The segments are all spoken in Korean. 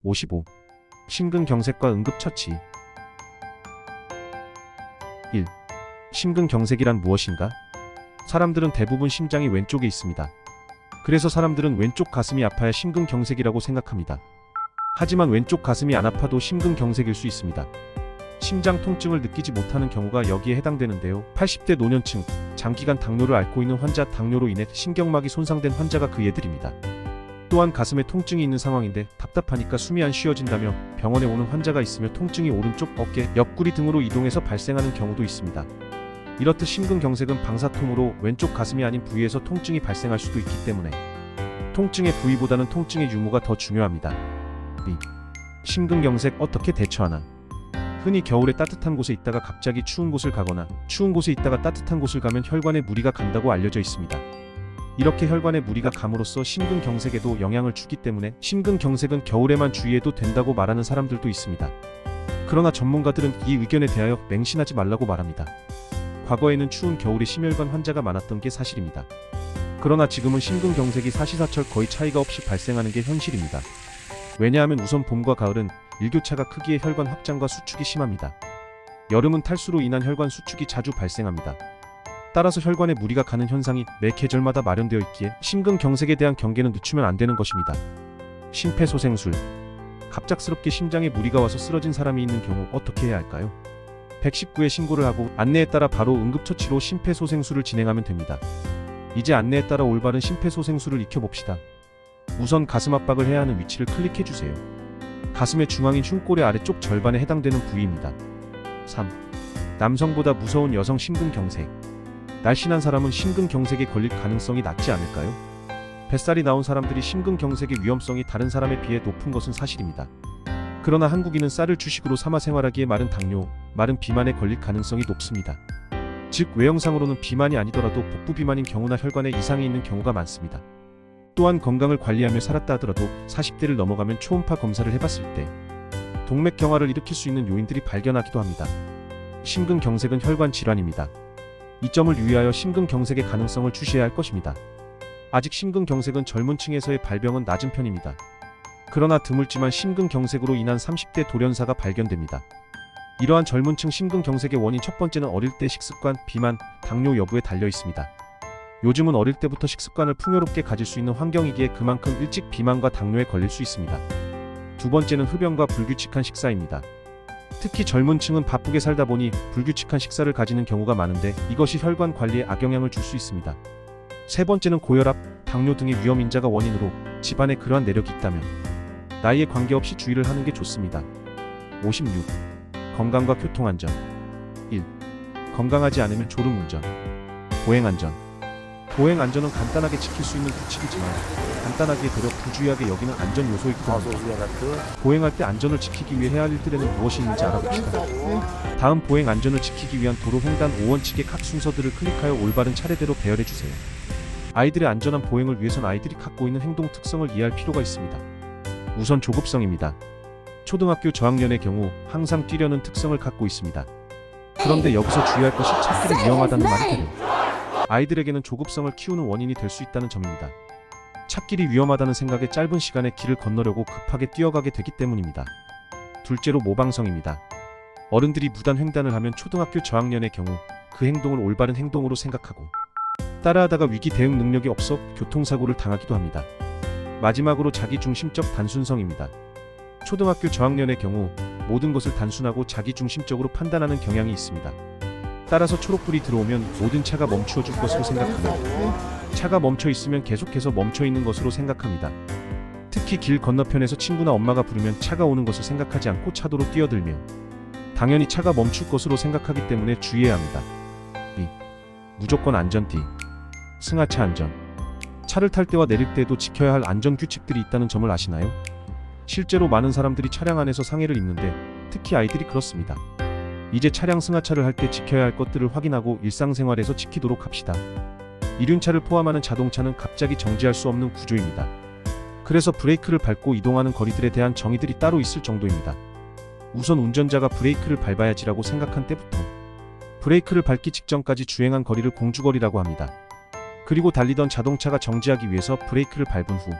55. 심근경색과 응급처치. 1. 심근경색이란 무엇인가? 사람들은 대부분 심장이 왼쪽에 있습니다. 그래서 사람들은 왼쪽 가슴이 아파야 심근경색이라고 생각합니다. 하지만 왼쪽 가슴이 안 아파도 심근경색일 수 있습니다. 심장 통증을 느끼지 못하는 경우가 여기에 해당되는데요. 80대 노년층, 장기간 당뇨를 앓고 있는 환자, 당뇨로 인해 신경막이 손상된 환자가 그 예들입니다. 또한 가슴에 통증이 있는 상황인데 답답하니까 숨이 안 쉬어진다며 병원에 오는 환자가 있으며 통증이 오른쪽 어깨, 옆구리 등으로 이동해서 발생하는 경우도 있습니다. 이렇듯 심근경색은 방사통으로 왼쪽 가슴이 아닌 부위에서 통증이 발생할 수도 있기 때문에 통증의 부위보다는 통증의 유무가 더 중요합니다. 2. 심근경색 어떻게 대처하나? 흔히 겨울에 따뜻한 곳에 있다가 갑자기 추운 곳을 가거나 추운 곳에 있다가 따뜻한 곳을 가면 혈관에 무리가 간다고 알려져 있습니다. 이렇게 혈관에 무리가 감으로써 심근경색에도 영향을 주기 때문에 심근경색은 겨울에만 주의해도 된다고 말하는 사람들도 있습니다. 그러나 전문가들은 이 의견에 대하여 맹신하지 말라고 말합니다. 과거에는 추운 겨울에 심혈관 환자가 많았던 게 사실입니다. 그러나 지금은 심근경색이 사시사철 거의 차이가 없이 발생하는 게 현실입니다. 왜냐하면 우선 봄과 가을은 일교차가 크기에 혈관 확장과 수축이 심합니다. 여름은 탈수로 인한 혈관 수축이 자주 발생합니다. 따라서 혈관에 무리가 가는 현상이 매 계절마다 마련되어 있기에 심근경색에 대한 경계는 늦추면 안 되는 것입니다. 심폐소생술. 갑작스럽게 심장에 무리가 와서 쓰러진 사람이 있는 경우 어떻게 해야 할까요? 119에 신고를 하고 안내에 따라 바로 응급처치로 심폐소생술을 진행하면 됩니다. 이제 안내에 따라 올바른 심폐소생술을 익혀봅시다. 우선 가슴 압박을 해야 하는 위치를 클릭해주세요. 가슴의 중앙인 흉골의 아래쪽 절반에 해당되는 부위입니다. 3. 남성보다 무서운 여성 심근경색. 날씬한 사람은 심근경색에 걸릴 가능성이 낮지 않을까요? 뱃살이 나온 사람들이 심근경색의 위험성이 다른 사람에 비해 높은 것은 사실입니다. 그러나 한국인은 쌀을 주식으로 삼아 생활하기에 마른 당뇨, 마른 비만에 걸릴 가능성이 높습니다. 즉 외형상으로는 비만이 아니더라도 복부 비만인 경우나 혈관에 이상이 있는 경우가 많습니다. 또한 건강을 관리하며 살았다 하더라도 40대를 넘어가면 초음파 검사를 해봤을 때 동맥경화를 일으킬 수 있는 요인들이 발견하기도 합니다. 심근경색은 혈관 질환입니다. 이 점을 유의하여 심근경색의 가능성을 주시해야 할 것입니다. 아직 심근경색은 젊은 층에서의 발병은 낮은 편입니다. 그러나 드물지만 심근경색으로 인한 30대 돌연사가 발견됩니다. 이러한 젊은 층 심근경색의 원인 첫 번째는 어릴 때 식습관, 비만, 당뇨 여부에 달려 있습니다. 요즘은 어릴 때부터 식습관을 풍요롭게 가질 수 있는 환경이기에 그만큼 일찍 비만과 당뇨에 걸릴 수 있습니다. 두 번째는 흡연과 불규칙한 식사입니다. 특히 젊은 층은 바쁘게 살다 보니 불규칙한 식사를 가지는 경우가 많은데 이것이 혈관 관리에 악영향을 줄 수 있습니다. 세 번째는 고혈압, 당뇨 등의 위험인자가 원인으로 집안에 그러한 내력이 있다면 나이에 관계없이 주의를 하는 게 좋습니다. 56. 건강과 교통안전. 1. 건강하지 않으면 졸음운전. 보행안전. 보행안전은 간단하게 지킬 수 있는 규칙이지만 간단하게 되려 부주의하게 여기는 안전 요소이기도 합니다. 보행할 때 안전을 지키기 위해 해야 할 일들에는 무엇이 있는지 알아봅시다. 다음 보행안전을 지키기 위한 도로 횡단 5원칙의 각 순서들을 클릭하여 올바른 차례대로 배열해주세요. 아이들의 안전한 보행을 위해선 아이들이 갖고 있는 행동 특성을 이해할 필요가 있습니다. 우선 조급성입니다. 초등학교 저학년의 경우 항상 뛰려는 특성을 갖고 있습니다. 그런데 여기서 주의할 것이 찾기를 위험하다는 말이 되네요. 아이들에게는 조급성을 키우는 원인이 될 수 있다는 점입니다. 찾길이 위험하다는 생각에 짧은 시간에 길을 건너려고 급하게 뛰어가게 되기 때문입니다. 둘째로 모방성입니다. 어른들이 무단 횡단을 하면 초등학교 저학년의 경우 그 행동을 올바른 행동으로 생각하고 따라하다가 위기 대응 능력이 없어 교통사고를 당하기도 합니다. 마지막으로 자기중심적 단순성입니다. 초등학교 저학년의 경우 모든 것을 단순하고 자기중심적으로 판단하는 경향이 있습니다. 따라서 초록불이 들어오면 모든 차가 멈추어 줄 것으로 생각하며 차가 멈춰 있으면 계속해서 멈춰 있는 것으로 생각합니다. 특히 길 건너편에서 친구나 엄마가 부르면 차가 오는 것을 생각하지 않고 차도로 뛰어들며 당연히 차가 멈출 것으로 생각하기 때문에 주의해야 합니다. 2. 무조건 안전. D. 승하차 안전. 차를 탈 때와 내릴 때에도 지켜야 할 안전 규칙들이 있다는 점을 아시나요? 실제로 많은 사람들이 차량 안에서 상해를 입는데 특히 아이들이 그렇습니다. 이제 차량 승하차를 할 때 지켜야 할 것들을 확인하고 일상생활에서 지키도록 합시다. 이륜차를 포함하는 자동차는 갑자기 정지할 수 없는 구조입니다. 그래서 브레이크를 밟고 이동하는 거리들에 대한 정의들이 따로 있을 정도입니다. 우선 운전자가 브레이크를 밟아야지라고 생각한 때부터 브레이크를 밟기 직전까지 주행한 거리를 공주거리라고 합니다. 그리고 달리던 자동차가 정지하기 위해서 브레이크를 밟은 후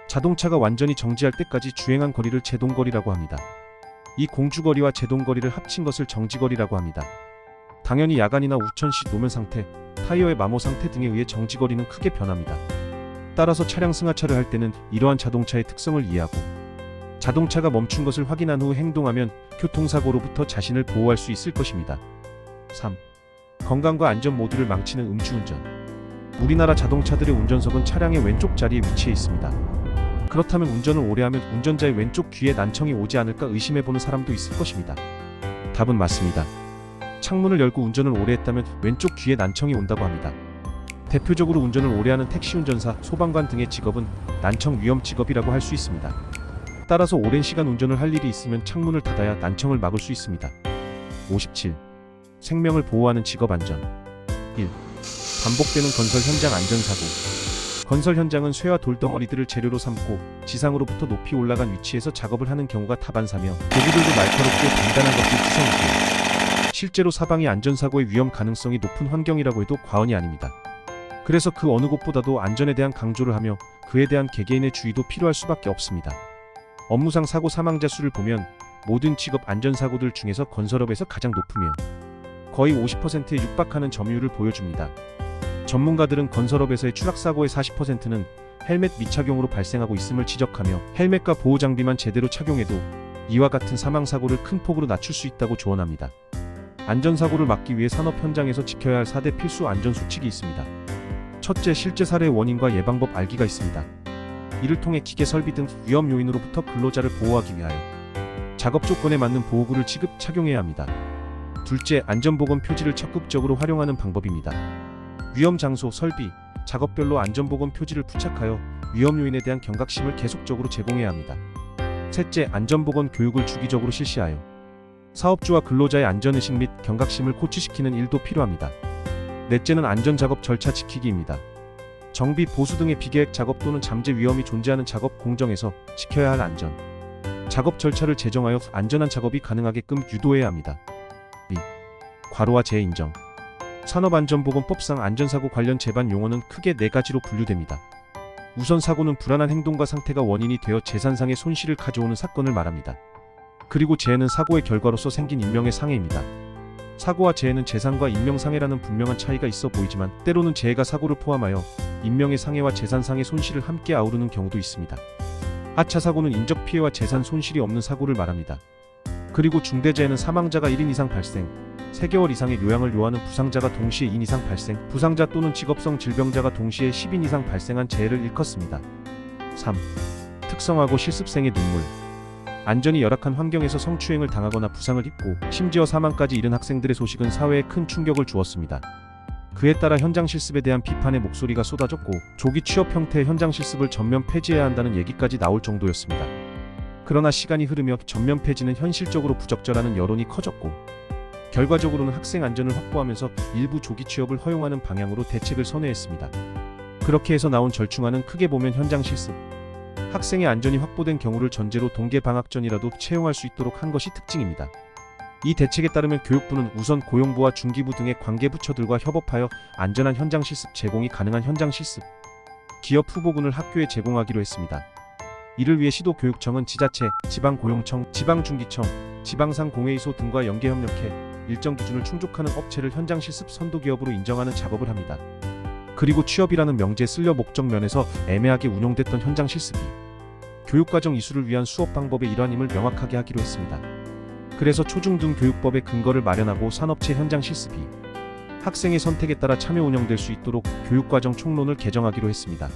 자동차가 완전히 정지할 때까지 주행한 거리를 제동거리라고 합니다. 이 공주거리와 제동거리를 합친 것을 정지거리라고 합니다. 당연히 야간이나 우천시 노면 상태, 타이어의 마모 상태 등에 의해 정지거리는 크게 변합니다. 따라서 차량 승하차를 할 때는 이러한 자동차의 특성을 이해하고 자동차가 멈춘 것을 확인한 후 행동하면 교통사고로부터 자신을 보호할 수 있을 것입니다. 3. 건강과 안전 모두를 망치는 음주운전. 우리나라 자동차들의 운전석은 차량의 왼쪽 자리에 위치해 있습니다. 그렇다면 운전을 오래하면 운전자의 왼쪽 귀에 난청이 오지 않을까 의심해보는 사람도 있을 것입니다. 답은 맞습니다. 창문을 열고 운전을 오래 했다면 왼쪽 귀에 난청이 온다고 합니다. 대표적으로 운전을 오래하는 택시운전사, 소방관 등의 직업은 난청 위험 직업이라고 할 수 있습니다. 따라서 오랜 시간 운전을 할 일이 있으면 창문을 닫아야 난청을 막을 수 있습니다. 57. 생명을 보호하는 직업 안전. 1. 반복되는 건설 현장 안전사고. 건설 현장은 쇠와 돌덩어리들을 재료로 삼고 지상으로부터 높이 올라간 위치에서 작업을 하는 경우가 다반사며 도구들도 날카롭고 단단한 것이 특성이고 실제로 사방이 안전사고의 위험 가능성이 높은 환경이라고 해도 과언이 아닙니다. 그래서 그 어느 곳보다도 안전에 대한 강조를 하며 그에 대한 개개인의 주의도 필요할 수밖에 없습니다. 업무상 사고 사망자 수를 보면 모든 직업 안전사고들 중에서 건설업에서 가장 높으며 거의 50%에 육박하는 점유율을 보여줍니다. 전문가들은 건설업에서의 추락사고의 40%는 헬멧 미착용으로 발생하고 있음을 지적하며 헬멧과 보호장비만 제대로 착용해도 이와 같은 사망사고를 큰 폭으로 낮출 수 있다고 조언합니다. 안전사고를 막기 위해 산업 현장에서 지켜야 할 4대 필수 안전수칙이 있습니다. 첫째, 실제 사례의 원인과 예방법 알기가 있습니다. 이를 통해 기계 설비 등 위험 요인으로부터 근로자를 보호하기 위하여 작업 조건에 맞는 보호구를 지급 착용해야 합니다. 둘째, 안전보건 표지를 적극적으로 활용하는 방법입니다. 위험 장소, 설비, 작업별로 안전보건 표지를 부착하여 위험 요인에 대한 경각심을 계속적으로 제공해야 합니다. 셋째, 안전보건 교육을 주기적으로 실시하여 사업주와 근로자의 안전의식 및 경각심을 고취시키는 일도 필요합니다. 넷째는 안전작업 절차 지키기입니다. 정비, 보수 등의 비계획 작업 또는 잠재 위험이 존재하는 작업 공정에서 지켜야 할 안전 작업 절차를 제정하여 안전한 작업이 가능하게끔 유도해야 합니다. 미. 과로와 재인정. 산업안전보건법상 안전사고 관련 제반 용어는 크게 4가지로 분류됩니다. 우선 사고는 불안한 행동과 상태가 원인이 되어 재산상의 손실을 가져오는 사건을 말합니다. 그리고 재해는 사고의 결과로서 생긴 인명의 상해입니다. 사고와 재해는 재산과 인명상해라는 분명한 차이가 있어 보이지만 때로는 재해가 사고를 포함하여 인명의 상해와 재산상의 손실을 함께 아우르는 경우도 있습니다. 하차 사고는 인적 피해와 재산 손실이 없는 사고를 말합니다. 그리고 중대재해는 사망자가 1인 이상 발생, 3개월 이상의 요양을 요하는 부상자가 동시에 2인 이상 발생, 부상자 또는 직업성 질병자가 동시에 10인 이상 발생한 재해를 일컫습니다. 3. 특성하고 실습생의 눈물. 안전이 열악한 환경에서 성추행을 당하거나 부상을 입고 심지어 사망까지 이른 학생들의 소식은 사회에 큰 충격을 주었습니다. 그에 따라 현장 실습에 대한 비판의 목소리가 쏟아졌고 조기 취업 형태의 현장 실습을 전면 폐지해야 한다는 얘기까지 나올 정도였습니다. 그러나 시간이 흐르며 전면 폐지는 현실적으로 부적절하는 여론이 커졌고 결과적으로는 학생 안전을 확보하면서 일부 조기 취업을 허용하는 방향으로 대책을 선회했습니다. 그렇게 해서 나온 절충안은 크게 보면 현장 실습, 학생의 안전이 확보된 경우를 전제로 동계 방학 전이라도 채용할 수 있도록 한 것이 특징입니다. 이 대책에 따르면 교육부는 우선 고용부와 중기부 등의 관계부처들과 협업하여 안전한 현장 실습 제공이 가능한 현장 실습 기업 후보군을 학교에 제공하기로 했습니다. 이를 위해 시도교육청은 지자체, 지방고용청, 지방중기청, 지방상공회의소 등과 연계협력해 일정 기준을 충족하는 업체를 현장 실습 선도기업으로 인정하는 작업을 합니다. 그리고 취업이라는 명제에 쓸려 목적 면에서 애매하게 운용됐던 현장 실습이 교육과정 이수를 위한 수업 방법의 일환임을 명확하게 하기로 했습니다. 그래서 초중등 교육법의 근거를 마련하고 산업체 현장 실습이 학생의 선택에 따라 참여 운영될 수 있도록 교육과정 총론을 개정하기로 했습니다.